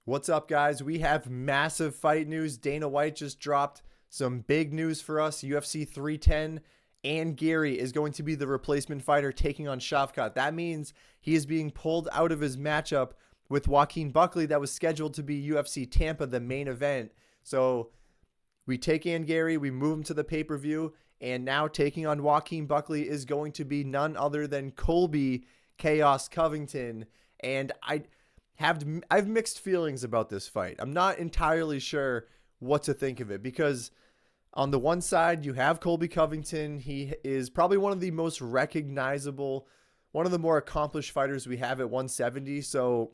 What's up, guys? We have massive fight news. Dana White just dropped some big news for us. UFC 310 and Garry is going to be the replacement fighter taking on Shavkat. That means he is being pulled out of his matchup with Joaquin Buckley that was scheduled to be UFC Tampa, the main event. So we take in Garry, we move him to the pay-per-view, and now taking on Joaquin Buckley is going to be none other than Colby Chaos Covington. And I've mixed feelings about this fight. I'm not entirely sure what to think of it because on the one side, you have Colby Covington. He is probably one of the most recognizable, one of the more accomplished fighters we have at 170. So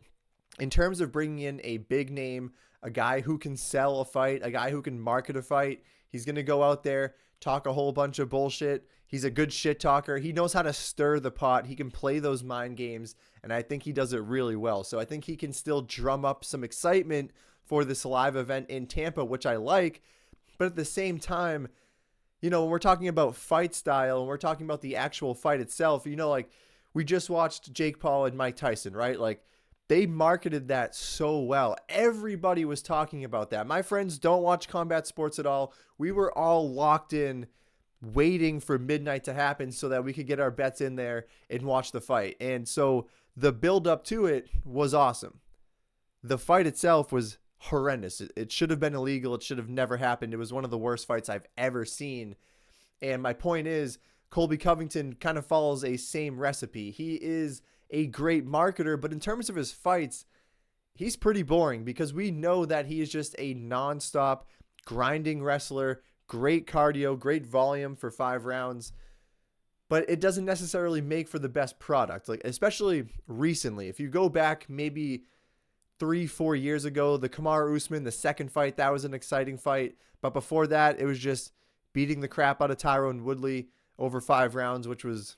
in terms of bringing in a big name, a guy who can sell a fight, a guy who can market a fight, he's going to go out there, talk a whole bunch of bullshit. He's a good shit talker. He knows how to stir the pot. He can play those mind games, and I think he does it really well. So I think he can still drum up some excitement for this live event in Tampa, which I like. But at the same time, when we're talking about fight style and we're talking about the actual fight itself, like we just watched Jake Paul and Mike Tyson, right? Like they marketed that so well. Everybody was talking about that. My friends don't watch combat sports at all. We were all locked in waiting for midnight to happen so that we could get our bets in there and watch the fight. And so the build up to it was awesome. The fight itself was horrendous. It should have been illegal. It should have never happened. It was one of the worst fights I've ever seen. And my point is, Colby Covington kind of follows a same recipe. He is a great marketer, but in terms of his fights, he's pretty boring because we know that he is just a nonstop grinding wrestler. Great cardio, great volume for 5 rounds, but it doesn't necessarily make for the best product. Like especially recently, if you go back maybe 3-4 years ago, the Kamaru Usman, the second fight, that was an exciting fight. But before that, it was just beating the crap out of Tyrone Woodley over 5 rounds, which was,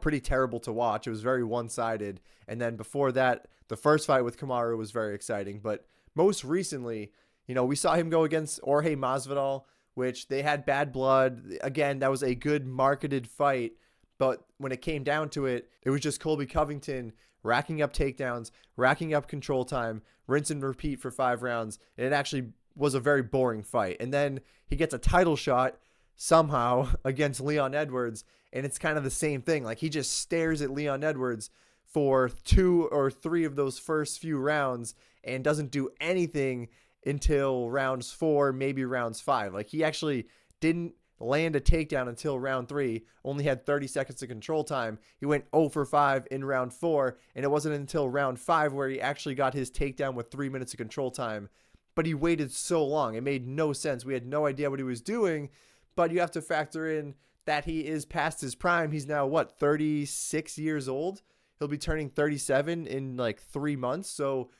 pretty terrible to watch. It was very one-sided. And then before that, the first fight with Kamaru was very exciting. But most recently, we saw him go against Jorge Masvidal, which they had bad blood. Again, that was a good marketed fight. But when it came down to it, it was just Colby Covington racking up takedowns, racking up control time, rinse and repeat for 5 rounds. And it actually was a very boring fight. And then he gets a title shot somehow against Leon Edwards. And it's kind of the same thing. Like he just stares at Leon Edwards for 2 or 3 of those first few rounds and doesn't do anything until rounds 4, maybe rounds 5. Like he actually didn't land a takedown until round 3, only had 30 seconds of control time. He went 0 for 5 in round 4, and it wasn't until round 5 where he actually got his takedown with 3 minutes of control time. But he waited so long. It made no sense. We had no idea what he was doing, but you have to factor in that he is past his prime. He's now, 36 years old? He'll be turning 37 in like 3 months, so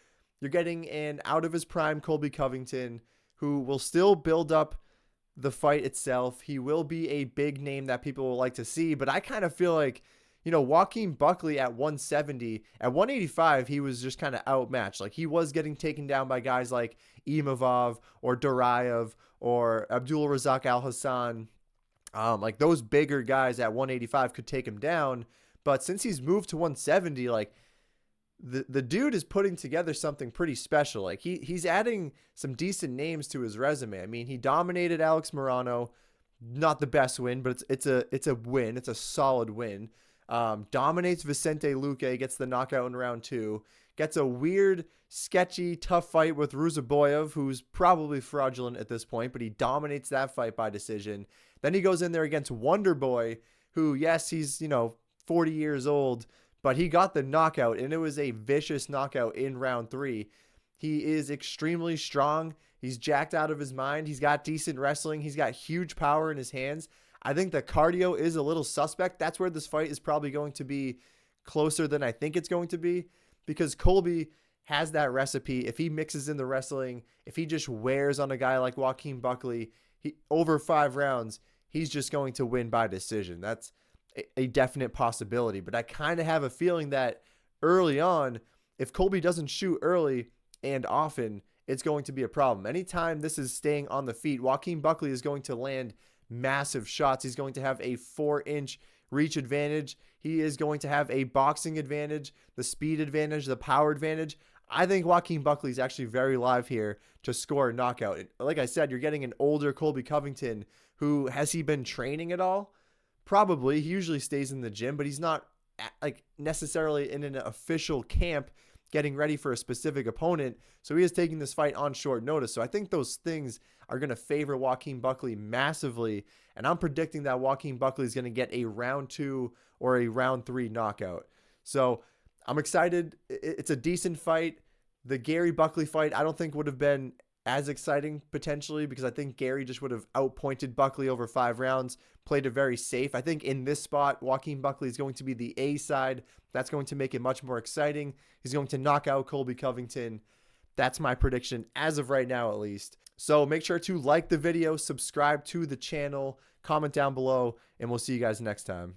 you're getting an out of his prime Colby Covington who will still build up the fight itself. He will be a big name that people will like to see, but I kind of feel like, Joaquin Buckley at 170, at 185, he was just kind of outmatched. Like he was getting taken down by guys like Imavov or Duraev or Abdul Razak Al Hassan. Like those bigger guys at 185 could take him down. But since he's moved to 170, like the dude is putting together something pretty special. Like he's adding some decent names to his resume. I mean, he dominated Alex Morano, not the best win, but it's a win. It's a solid win. Dominates Vicente Luque, gets the knockout in round 2, gets a weird, sketchy, tough fight with Ruzaboyev, who's probably fraudulent at this point, but he dominates that fight by decision. Then he goes in there against Wonder Boy, who, yes, he's 40 years old, but he got the knockout, and it was a vicious knockout in round 3. He is extremely strong. He's jacked out of his mind. He's got decent wrestling. He's got huge power in his hands. I think the cardio is a little suspect. That's where this fight is probably going to be closer than I think it's going to be, because Colby has that recipe. If he mixes in the wrestling, if he just wears on a guy like Joaquin Buckley, over 5 rounds, he's just going to win by decision. That's a definite possibility, but I kind of have a feeling that early on, if Colby doesn't shoot early and often, it's going to be a problem. Anytime this is staying on the feet, Joaquin Buckley is going to land massive shots. He's going to have a 4-inch reach advantage. He is going to have a boxing advantage, the speed advantage, the power advantage. I think Joaquin Buckley is actually very live here to score a knockout. Like I said, you're getting an older Colby Covington who, has he been training at all? Probably. He usually stays in the gym, but he's not like necessarily in an official camp getting ready for a specific opponent. So he is taking this fight on short notice. So I think those things are going to favor Joaquin Buckley massively. And I'm predicting that Joaquin Buckley is going to get a round 2 or a round 3 knockout. So I'm excited. It's a decent fight. The Garry Buckley fight, I don't think would have been as exciting potentially, because I think Garry just would have outpointed Buckley over 5 rounds, played it very safe. I think in this spot, Joaquin Buckley is going to be the A side. That's going to make it much more exciting. He's going to knock out Colby Covington. That's my prediction as of right now, at least. So make sure to like the video, subscribe to the channel, comment down below, and we'll see you guys next time.